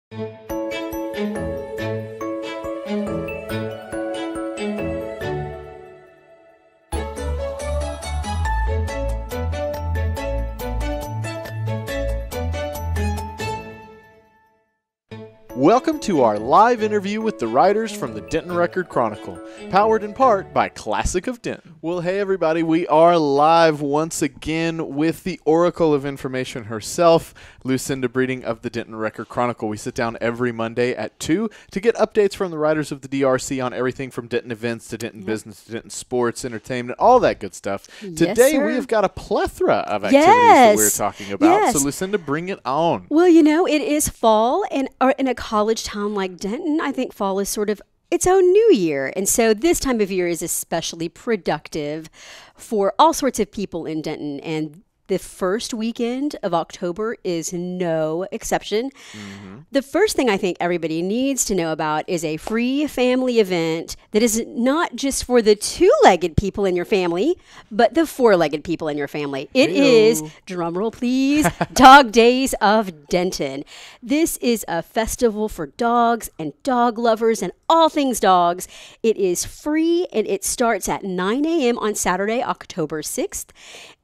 Welcome to our live interview with the writers from the Denton Record-Chronicle, powered in part by Classic of Denton. Well, hey everybody, we are live once again with the Oracle of Information herself, Lucinda Breeding of the Denton Record-Chronicle. We sit down every Monday at 2 to get updates from the writers of the DRC on everything from Denton events to Denton business to Denton sports, entertainment, all that good stuff. Today we have got a plethora of activities that we're talking about. So Lucinda, bring it on. Well, you know, it is fall, and in a college town like Denton, I think fall is sort of its own new year. And so this time of year is especially productive for all sorts of people in Denton. And the first weekend of October is no exception. The first thing I think everybody needs to know about is a free family event that is not just for the two-legged people in your family, but the four-legged people in your family. It is, drumroll please, Dog Days of Denton. This is a festival for dogs and dog lovers and all things dogs. It is free and it starts at 9 a.m. on Saturday, October 6th.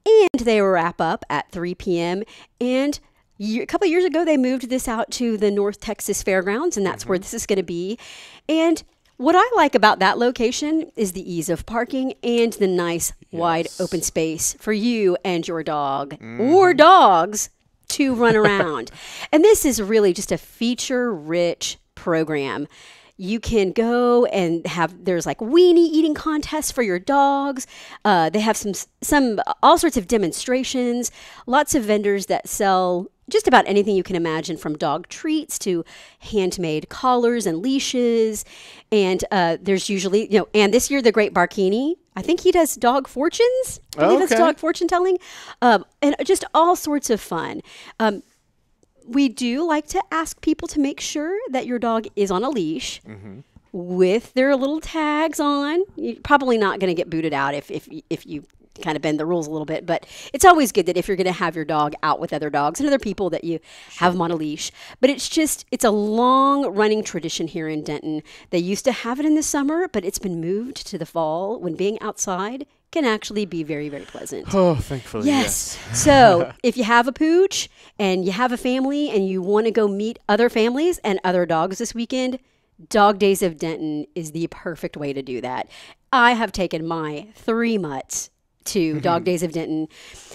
And they wrap up at 3 p.m. And a couple of years ago, they moved this out to the North Texas Fairgrounds, and that's where this is going to be. And what I like about that location is the ease of parking and the nice, wide open space for you and your dog or dogs to run around. And this is really just a feature-rich program. You can go and there's like weenie eating contests for your dogs. They have some all sorts of demonstrations, lots of vendors that sell just about anything you can imagine, from dog treats to handmade collars and leashes. And there's usually, and this year the Great Barkini, I think he does dog fortunes. I believe it's dog fortune telling, and just all sorts of fun. We do like to ask people to make sure that your dog is on a leash with their little tags on. You're probably not going to get booted out if you kind of bend the rules a little bit, but it's always good that if you're going to have your dog out with other dogs and other people that you have them on a leash. But it's a long running tradition here in Denton. They used to have it in the summer, but it's been moved to the fall when being outside can actually be very, very pleasant. Oh, thankfully, yes. So if you have a pooch and you have a family and you want to go meet other families and other dogs this weekend, Dog Days of Denton is the perfect way to do that. I have taken my 3 mutts to Dog Days of Denton.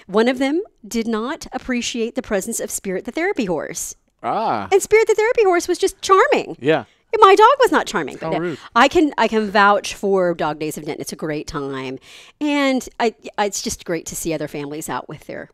One of them did not appreciate the presence of Spirit the therapy horse. And Spirit the therapy horse was just charming. Yeah. My dog was not charming. How rude. I can vouch for Dog Days of Denton. It's a great time, and it's just great to see other families out with their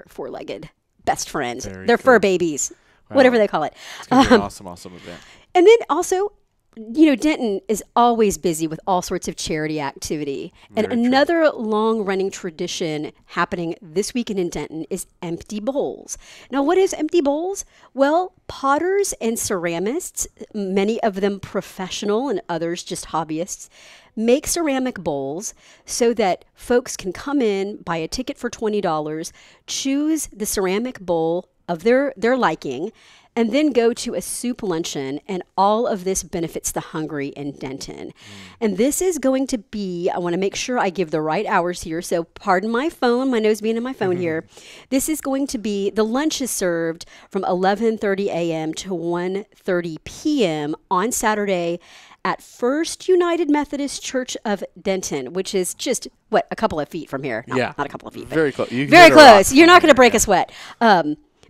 four-legged best friends, their fur babies, whatever they call it. It's gonna be an awesome event. And then also, Denton is always busy with all sorts of charity activity. And another long-running tradition happening this weekend in Denton is Empty Bowls. Now, what is Empty Bowls? Well, potters and ceramists, many of them professional and others just hobbyists, make ceramic bowls so that folks can come in, buy a ticket for $20, choose the ceramic bowl of their liking, and then go to a soup luncheon, and all of this benefits the hungry in Denton. And this is going to be, I want to make sure I give the right hours here, so pardon my phone, my nose being in my phone here. This is going to be, the lunch is served from 11:30 a.m. to 1:30 p.m. on Saturday at First United Methodist Church of Denton, which is just, a couple of feet from here. No, not a couple of feet. Very close. Very close. You're not going to break a sweat.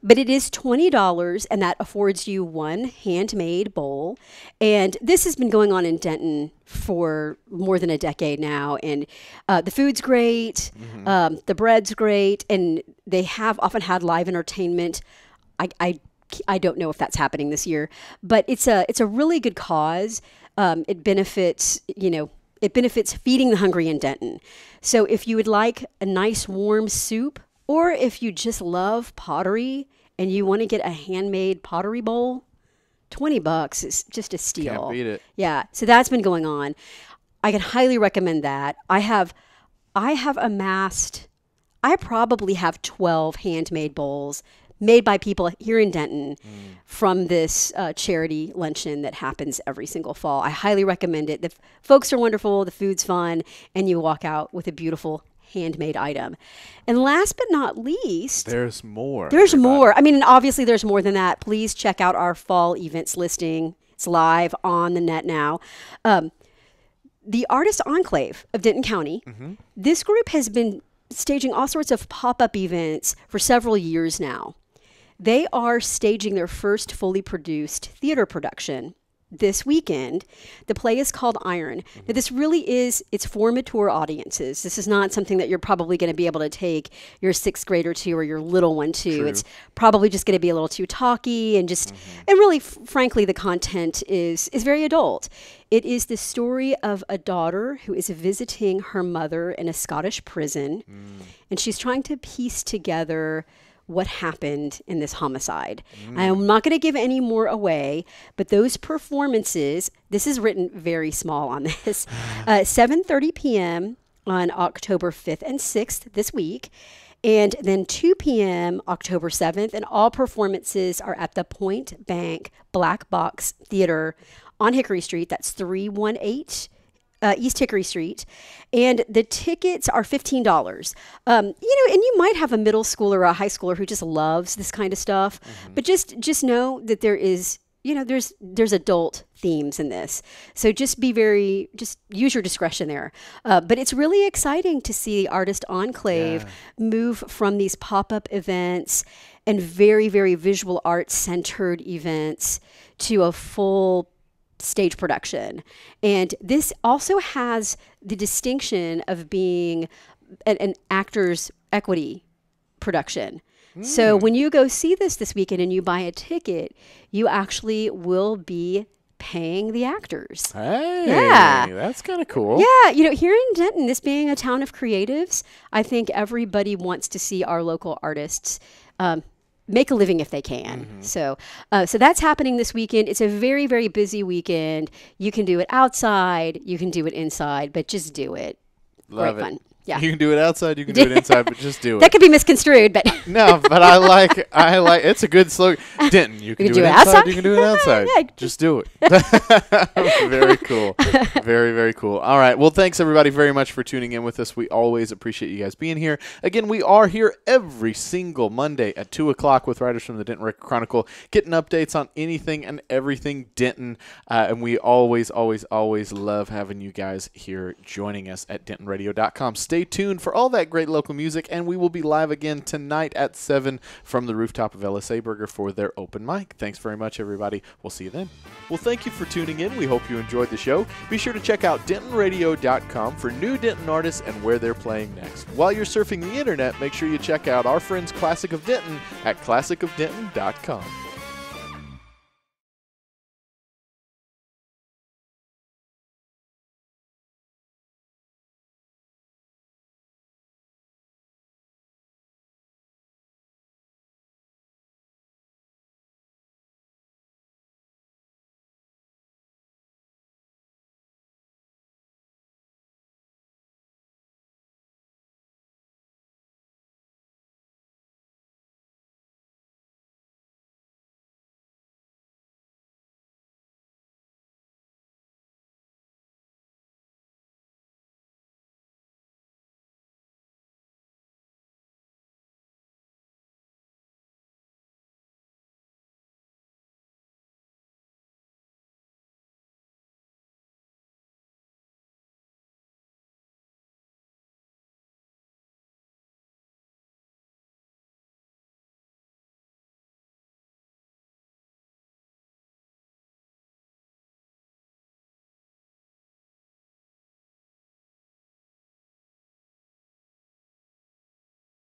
But it is $20, and that affords you one handmade bowl. And this has been going on in Denton for more than a decade now. And the food's great, the bread's great, and they have often had live entertainment. I don't know if that's happening this year, but it's a really good cause. It benefits feeding the hungry in Denton. So if you would like a nice warm soup, or if you just love pottery and you want to get a handmade pottery bowl, $20 is just a steal. Can't beat it. Yeah. So that's been going on. I can highly recommend that. I probably have 12 handmade bowls, made by people here in Denton from this charity luncheon that happens every single fall. I highly recommend it. The folks are wonderful, the food's fun, and you walk out with a beautiful handmade item. And last but not least, there's more. There's more. I mean, obviously there's more than that. Please check out our fall events listing. It's live on the net now. The Artist Enclave of Denton County. This group has been staging all sorts of pop-up events for several years now. They are staging their first fully produced theater production this weekend. The play is called Iron. Now, this really is, it's for mature audiences. This is not something that you're probably going to be able to take your 6th grader to or your little one to. True. It's probably just going to be a little too talky and just, and really, frankly, the content is very adult. It is the story of a daughter who is visiting her mother in a Scottish prison, and she's trying to piece together what happened in this homicide. I'm not going to give any more away, but those performances, this is written very small on this, 7:30 p.m. on October 5th and 6th this week, and then 2 p.m. October 7th, and all performances are at the Point Bank Black Box Theater on Hickory Street. That's 318 East Hickory Street, and the tickets are $15. And you might have a middle schooler or a high schooler who just loves this kind of stuff, but just know that there is, there's adult themes in this. So just use your discretion there. But it's really exciting to see the Artist Enclave move from these pop-up events and very, very visual art centered events to a full stage production. And this also has the distinction of being an actors equity production. So when you go see this weekend and you buy a ticket, you actually will be paying the actors. Hey, that's kind of cool. Yeah, here in Denton, this being a town of creatives, I think everybody wants to see our local artists make a living if they can. So that's happening this weekend. It's a very, very busy weekend. You can do it outside, you can do it inside, but just do it. Love Great it. fun. Yeah. You can do it outside, you can do it inside, but just do it. That could be misconstrued, but No, but I like it's a good slogan. Denton, you can do it inside, outside? you can do it outside. Yeah. Just do it. Very cool. Very, very cool. All right. Well, thanks everybody very much for tuning in with us. We always appreciate you guys being here. Again, we are here every single Monday at 2 o'clock with writers from the Denton Record-Chronicle, getting updates on anything and everything Denton. And we always, always, always love having you guys here joining us at dentonradio.com. Stay tuned for all that great local music, and we will be live again tonight at 7 from the rooftop of LSA Burger for their open mic. Thanks very much, everybody. We'll see you then. Well, thank you for tuning in. We hope you enjoyed the show. Be sure to check out dentonradio.com for new Denton artists and where they're playing next. While you're surfing the internet, make sure you check out our friends Classic of Denton at classicofdenton.com.